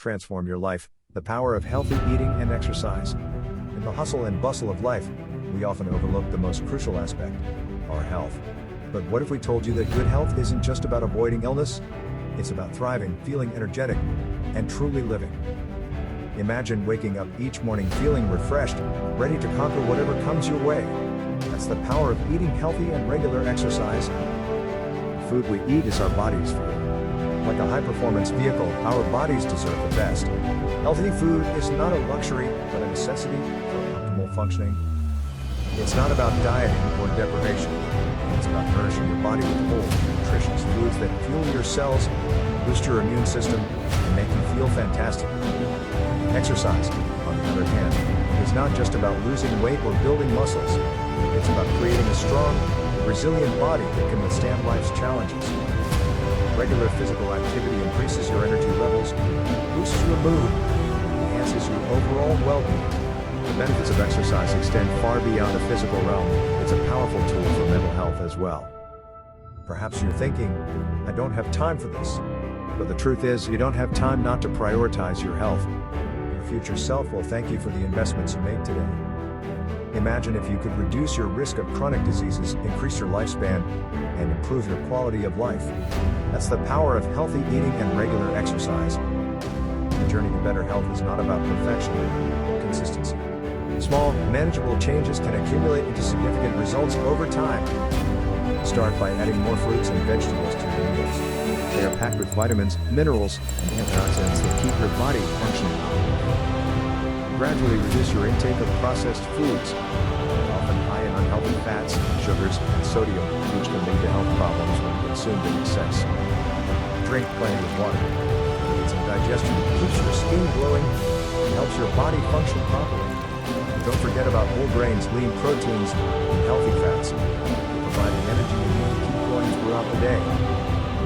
transform your life, the power of healthy eating and exercise. In the hustle and bustle of life, we often overlook the most crucial aspect, our health. But what if we told you that good health isn't just about avoiding illness? It's about thriving, feeling energetic, and truly living. Imagine waking up each morning feeling refreshed, ready to conquer whatever comes your way. That's the power of eating healthy and regular exercise. The food we eat is our body's food. Like a high-performance vehicle, our bodies deserve the best. Healthy food is not a luxury, but a necessity for optimal functioning. It's not about dieting or deprivation. It's about nourishing your body with whole, nutritious foods that fuel your cells, boost your immune system, and make you feel fantastic. Exercise, on the other hand, is not just about losing weight or building muscles. It's about creating a strong, resilient body that can withstand life's challenges. Regular physical activity increases your energy levels, boosts your mood, and enhances your overall well-being. The benefits of exercise extend far beyond the physical realm. It's a powerful tool for mental health as well. Perhaps you're thinking, I don't have time for this. But the truth is, you don't have time not to prioritize your health. Your future self will thank you for the investments you make today. Imagine if you could reduce your risk of chronic diseases, increase your lifespan, and improve your quality of life. That's the power of healthy eating and regular exercise. The journey to better health is not about perfection, but consistency. Small, manageable changes can accumulate into significant results over time. Start by adding more fruits and vegetables to your meals. They are packed with vitamins, minerals, and antioxidants that keep your body functioning. Gradually reduce your intake of processed foods, often high in unhealthy fats, sugars, and sodium, which can lead to health problems when consumed in excess. Drink plenty of water. It's in digestion, keeps your skin glowing, and helps your body function properly. And don't forget about whole grains, lean proteins, and healthy fats. They provide the energy you need to keep going throughout the day.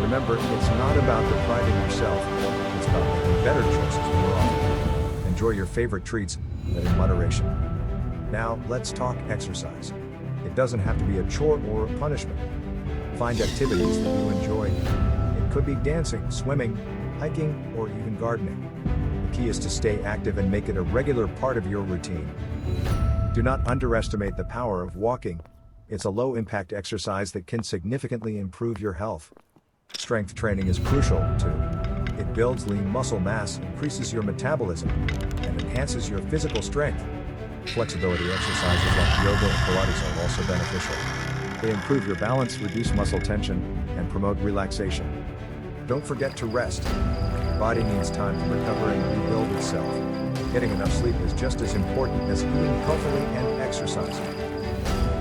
Remember, it's not about depriving yourself, it's about making better choices more often. Enjoy your favorite treats, but in moderation. Now, let's talk exercise. It doesn't have to be a chore or a punishment. Find activities that you enjoy. It could be dancing, swimming, hiking, or even gardening. The key is to stay active and make it a regular part of your routine. Do not underestimate the power of walking. It's a low-impact exercise that can significantly improve your health. Strength training is crucial, too. It builds lean muscle mass, increases your metabolism, and enhances your physical strength. Flexibility exercises like yoga and Pilates are also beneficial. They improve your balance, reduce muscle tension, and promote relaxation. Don't forget to rest. Your body needs time to recover and rebuild itself. Getting enough sleep is just as important as eating healthily and exercising.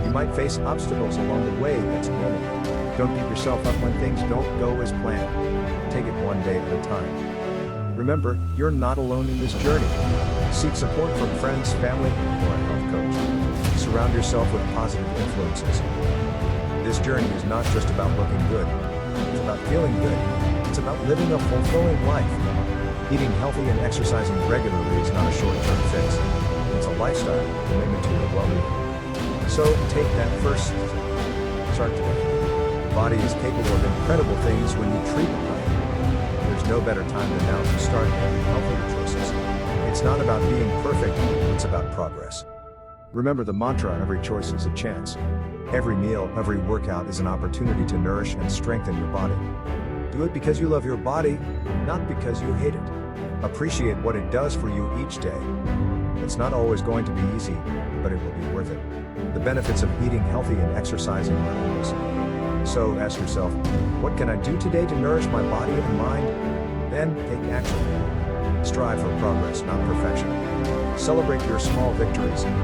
You might face obstacles along the way, that's normal. Don't beat yourself up when things don't go as planned. Take it one day at a time. Remember, you're not alone in this journey. Seek support from friends, family, or a health coach. Surround yourself with positive influences. This journey is not just about looking good. It's about feeling good. It's about living a fulfilling life. Eating healthy and exercising regularly is not a short-term fix. It's a lifestyle commitment to your well-being. So take that first start today. The body is capable of incredible things when you treat it right. There's no better time than now to start making healthier choices. It's not about being perfect, it's about progress. Remember the mantra, every choice is a chance. Every meal, every workout is an opportunity to nourish and strengthen your body. Do it because you love your body, not because you hate it. Appreciate what it does for you each day. It's not always going to be easy, but it will be worth it. The benefits of eating healthy and exercising are endless. So ask yourself, what can I do today to nourish my body and mind? Then take action. Strive for progress, not perfection. Celebrate your small victories and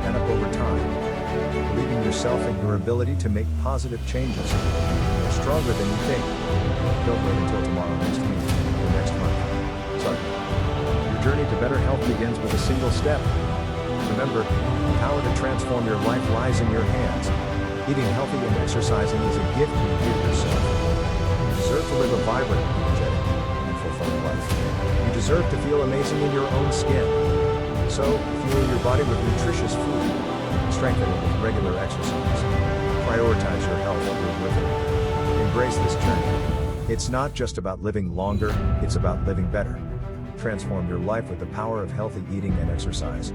add up over time. Believe in yourself and your ability to make positive changes. You're stronger than you think. Don't wait until tomorrow, next week, or next month. Sorry. Your journey to better health begins with a single step. Remember, the power to transform your life lies in your hands. Eating healthy and exercising is a gift you give yourself. You deserve to live a vibrant, energetic, and fulfilling life. You deserve to feel amazing in your own skin. So, fuel your body with nutritious food. Strengthen it with regular exercise. Prioritize your health and live with it. Embrace this journey. It's not just about living longer, it's about living better. Transform your life with the power of healthy eating and exercise.